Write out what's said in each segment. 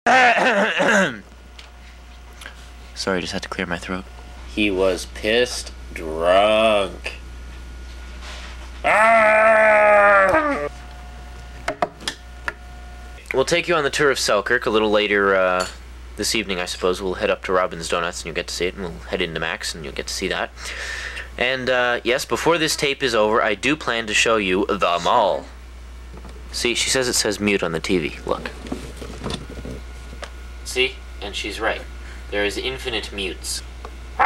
Sorry, just had to clear my throat. He was pissed drunk. We'll take you on the tour of Selkirk a little later this evening, I suppose. We'll head up to Robin's Donuts and you'll get to see it, and we'll head into Max and you'll get to see that. And yes, before this tape is over, I do plan to show you the mall. See, she says it says mute on the TV. Look. See? And she's right. There is infinite mutes. A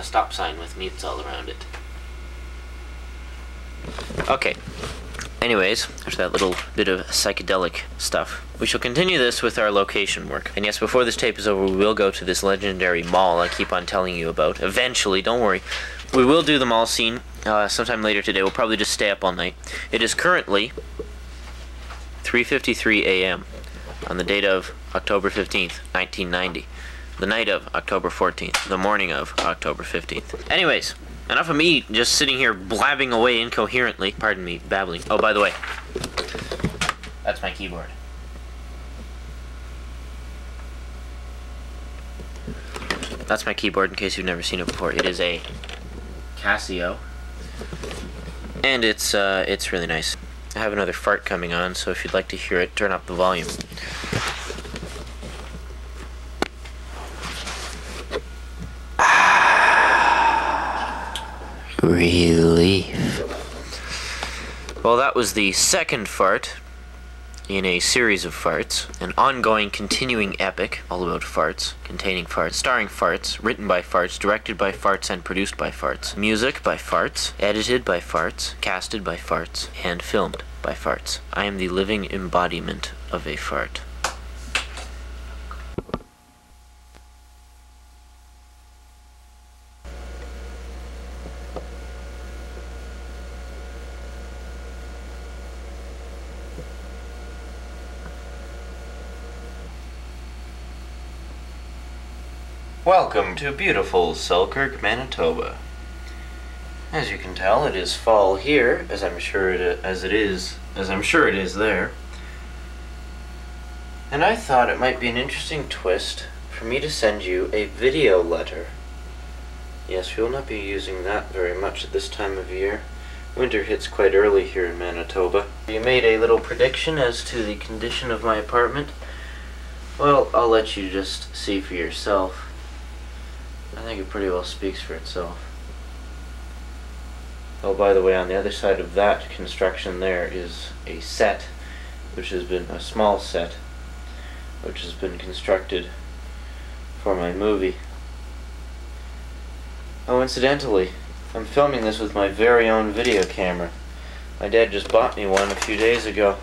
stop sign with mutes all around it. Okay. Anyways, after that little bit of psychedelic stuff, we shall continue this with our location work. And yes, before this tape is over, we will go to this legendary mall I keep on telling you about. Eventually, don't worry. We will do the mall scene sometime later today. We'll probably just stay up all night. It is currently 3:53 a.m. on the date of October 15th, 1990. The night of October 14th. The morning of October 15th. Anyways, enough of me just sitting here blabbing away incoherently. Pardon me, babbling. Oh, by the way, that's my keyboard. That's my keyboard in case you've never seen it before. It is a Casio, and it's really nice. I have another fart coming on, so if you'd like to hear it, turn up the volume. Relief. Well, that was the second fart in a series of farts, an ongoing, continuing epic all about farts, containing farts, starring farts, written by farts, directed by farts, and produced by farts. Music by farts, edited by farts, casted by farts, and filmed by farts. I am the living embodiment of a fart. Welcome to beautiful Selkirk, Manitoba. As you can tell, it is fall here, as I'm sure it is there. And I thought it might be an interesting twist for me to send you a video letter. Yes, we will not be using that very much at this time of year. Winter hits quite early here in Manitoba. You made a little prediction as to the condition of my apartment. Well, I'll let you just see for yourself. I think it pretty well speaks for itself. Oh, by the way, on the other side of that construction there is a set, which has been a small set, which has been constructed for my movie. Oh, incidentally, I'm filming this with my very own video camera. My dad just bought me one a few days ago.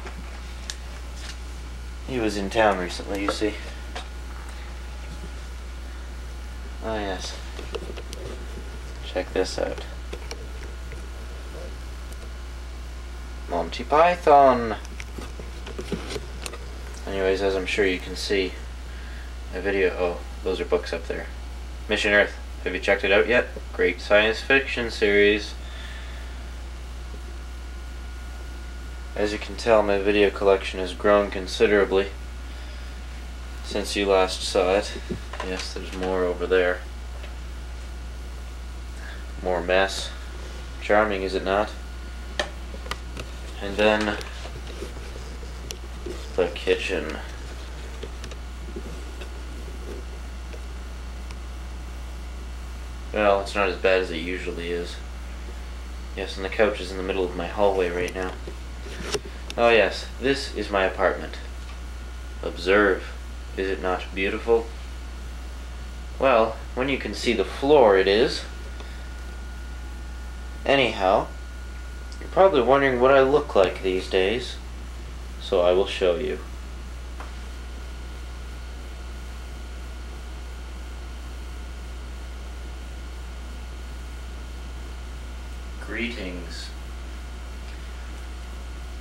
He was in town recently, you see. Oh yes. Check this out. Monty Python! Anyways, as I'm sure you can see, a video... Oh, those are books up there. Mission Earth. Have you checked it out yet? Great science fiction series. As you can tell, my video collection has grown considerably since you last saw it. Yes, there's more over there. More mess. Charming, is it not? And then the kitchen. Well, it's not as bad as it usually is. Yes, and the couch is in the middle of my hallway right now. Oh yes, this is my apartment. Observe. Is it not beautiful? Well, when you can see the floor, it is. Anyhow, you're probably wondering what I look like these days, so I will show you. Greetings.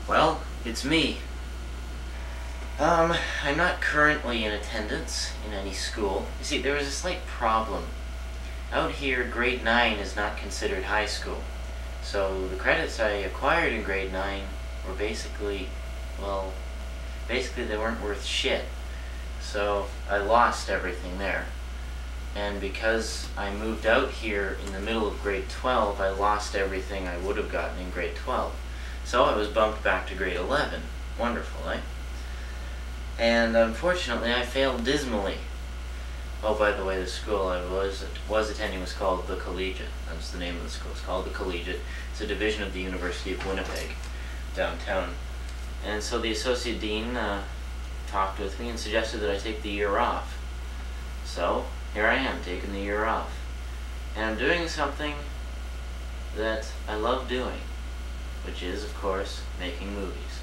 Well, it's me. I'm not currently in attendance in any school. You see, there was a slight problem. Out here, grade 9 is not considered high school. So the credits I acquired in grade 9 were basically, well, basically they weren't worth shit. So I lost everything there. And because I moved out here in the middle of grade 12, I lost everything I would have gotten in grade 12. So I was bumped back to grade 11. Wonderful, eh? And unfortunately I failed dismally. Oh, by the way, the school I was attending was called the Collegiate. That's the name of the school. It's called the Collegiate. It's a division of the University of Winnipeg, downtown. And so the associate dean talked with me and suggested that I take the year off. So here I am, taking the year off. And I'm doing something that I love doing, which is, of course, making movies.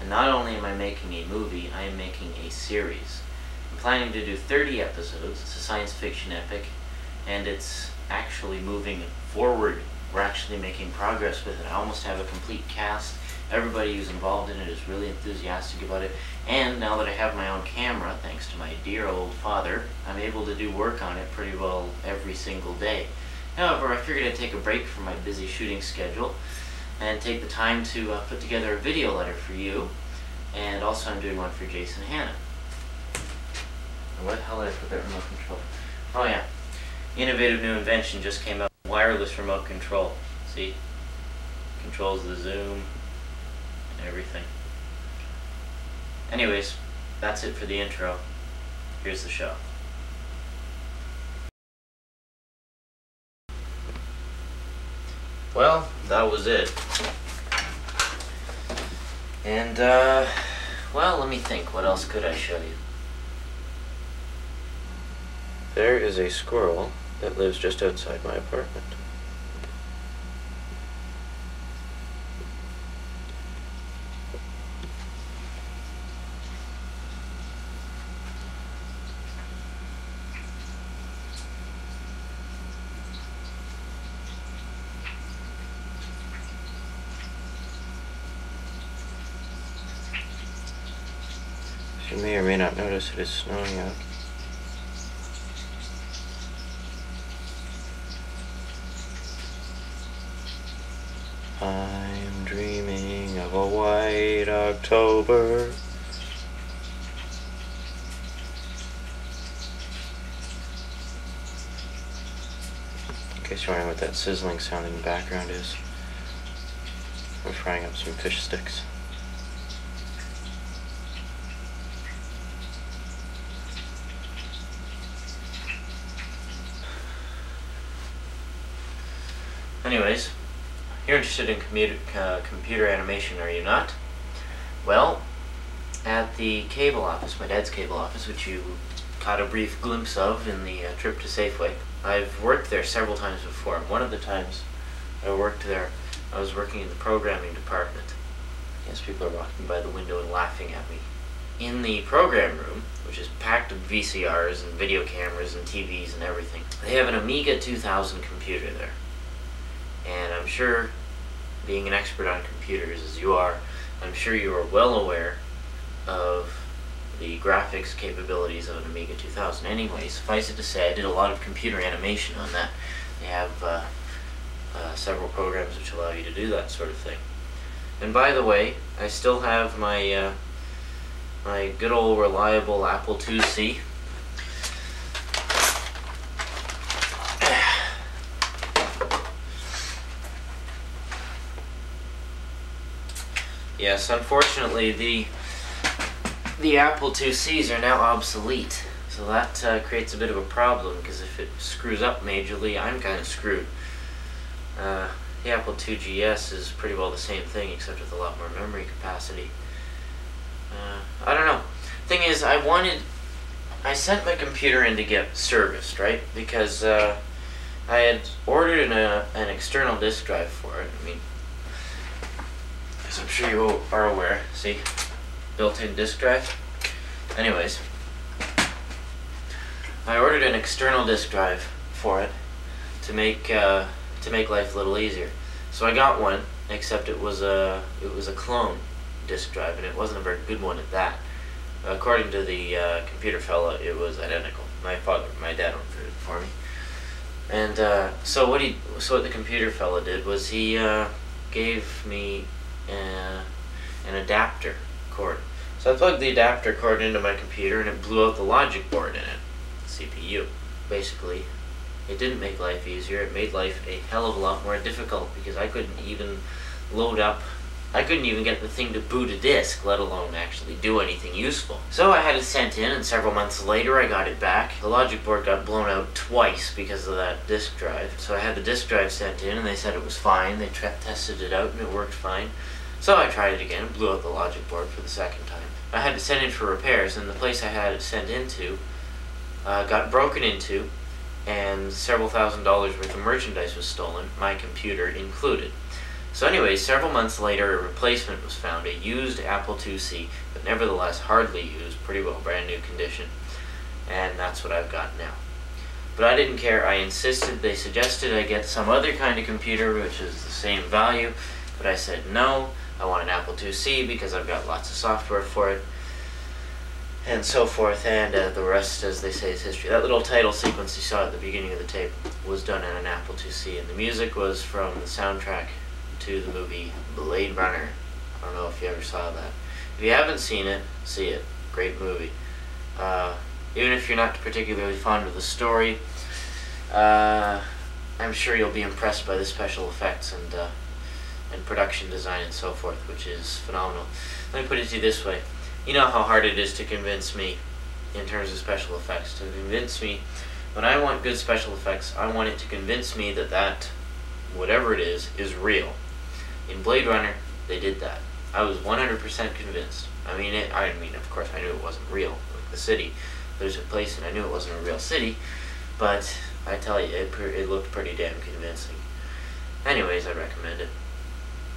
And not only am I making a movie, I am making a series. I'm planning to do 30 episodes. It's a science fiction epic, and it's actually moving forward. We're actually making progress with it. I almost have a complete cast. Everybody who's involved in it is really enthusiastic about it. And now that I have my own camera, thanks to my dear old father, I'm able to do work on it pretty well every single day. However, I figured I'd take a break from my busy shooting schedule and take the time to put together a video letter for you. And also I'm doing one for Jason Hanna. Where the hell did I put that remote control? Oh yeah. Innovative new invention just came out. Wireless remote control. See? Controls the zoom and everything. Anyways, that's it for the intro. Here's the show. Well, that was it. And, well, let me think. What else could I show you? There is a squirrel that lives just outside my apartment. You may or may not notice it is snowing out. I'm dreaming of a white October. In case you're wondering what that sizzling sound in the background is, I'm frying up some fish sticks. Anyways, you're interested in computer animation, are you not? Well, at the cable office, my dad's cable office, which you caught a brief glimpse of in the trip to Safeway, I've worked there several times before. One of the times I worked there, I was working in the programming department. Yes, people are walking by the window and laughing at me. In the program room, which is packed with VCRs and video cameras and TVs and everything, they have an Amiga 2000 computer there. And I'm sure, being an expert on computers as you are, I'm sure you are well aware of the graphics capabilities of an Amiga 2000. Anyway, suffice it to say, I did a lot of computer animation on that. They have several programs which allow you to do that sort of thing. And by the way, I still have my my good old reliable Apple IIc. Yes, unfortunately, the Apple IIcs are now obsolete, so that creates a bit of a problem, because if it screws up majorly, I'm kind of screwed. The Apple IIgs is pretty well the same thing, except with a lot more memory capacity. I don't know. Thing is, I sent my computer in to get serviced, right? Because I had ordered an external disk drive for it. I mean, as I'm sure you are aware, see, built-in disk drive. Anyways, I ordered an external disk drive for it to make life a little easier. So I got one, except it was a clone disk drive, and it wasn't a very good one at that. According to the computer fella, it was identical. My dad ordered it for me, And so what the computer fella did was he gave me an adapter cord. So I plugged the adapter cord into my computer and it blew out the logic board in it, CPU. Basically, it didn't make life easier, it made life a hell of a lot more difficult because I couldn't even get the thing to boot a disk, let alone actually do anything useful. So I had it sent in, and several months later I got it back. The logic board got blown out twice because of that disk drive. So I had the disk drive sent in and they said it was fine. They tested it out and it worked fine. So I tried it again and blew out the logic board for the second time. I had to send it for repairs, and the place I had it sent into got broken into, and several $1,000s worth of merchandise was stolen, my computer included. So anyway, several months later a replacement was found, a used Apple IIc, but nevertheless hardly used, pretty well brand new condition. And that's what I've got now. But I didn't care, I insisted. They suggested I get some other kind of computer which is the same value, but I said no, I want an Apple IIc because I've got lots of software for it, and so forth, and the rest, as they say, is history. That little title sequence you saw at the beginning of the tape was done on an Apple IIc, and the music was from the soundtrack to the movie Blade Runner. I don't know if you ever saw that. If you haven't seen it, see it. Great movie. Even if you're not particularly fond of the story, I'm sure you'll be impressed by the special effects and production design and so forth, which is phenomenal. Let me put it to you this way. You know how hard it is to convince me, in terms of special effects, to convince me, when I want good special effects, I want it to convince me that whatever it is real. In Blade Runner, they did that. I was 100% convinced. I mean, of course, I knew it wasn't real, like the city there's a place, and I knew it wasn't a real city, but I tell you, it looked pretty damn convincing. Anyways, I recommend it.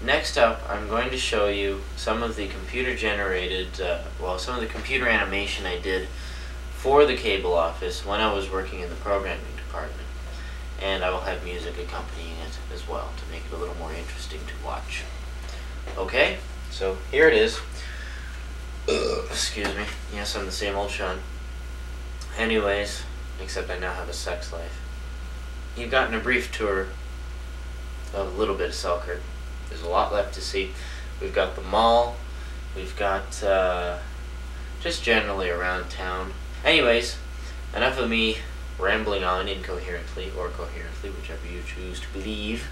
Next up, I'm going to show you some of the computer-generated, some of the computer animation I did for the cable office when I was working in the programming department. And I will have music accompanying it as well to make it a little more interesting to watch. Okay, so here it is. Excuse me. Yes, I'm the same old Sean. Anyways, except I now have a sex life. You've gotten a brief tour of a little bit of Selkirk. There's a lot left to see. We've got the mall. We've got just generally around town. Anyways, enough of me rambling on incoherently or coherently, whichever you choose to believe.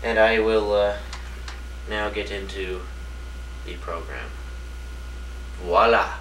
And I will now get into the program. Voila!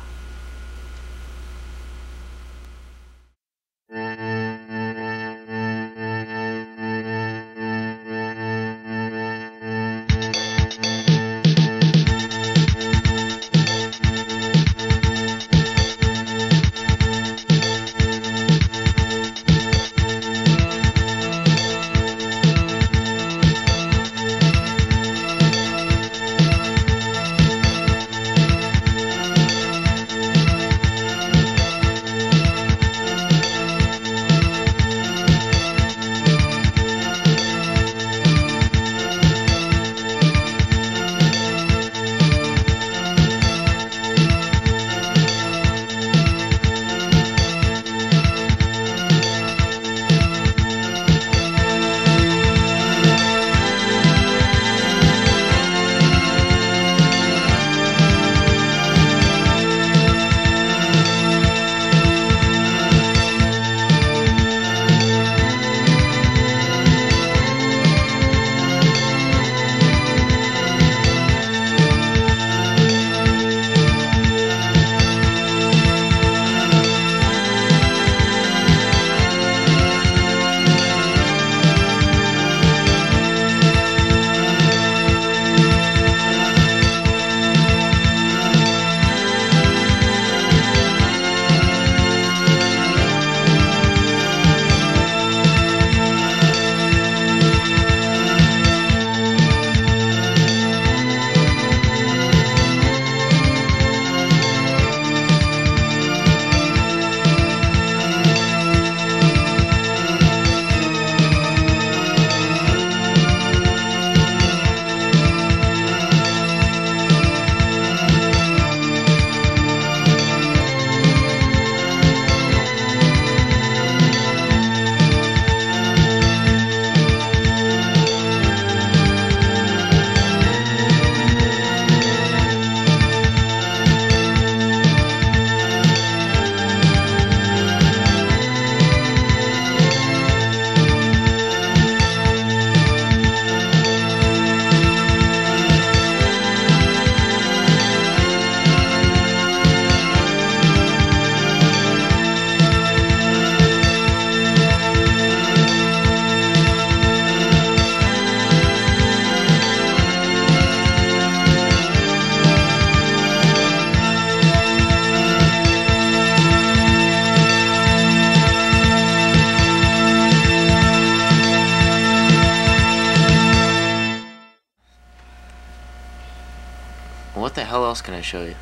What the hell else can I show you?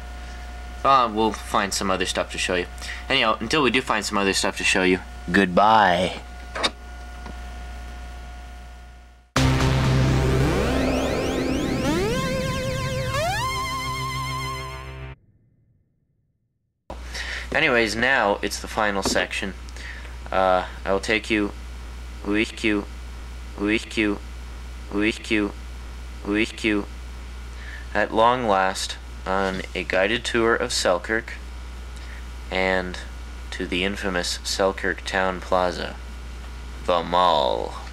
We'll find some other stuff to show you. Anyhow, until we do find some other stuff to show you, goodbye. Anyways, now it's the final section. I will take you uiq, at long last on a guided tour of Selkirk and to the infamous Selkirk Town Plaza, the mall.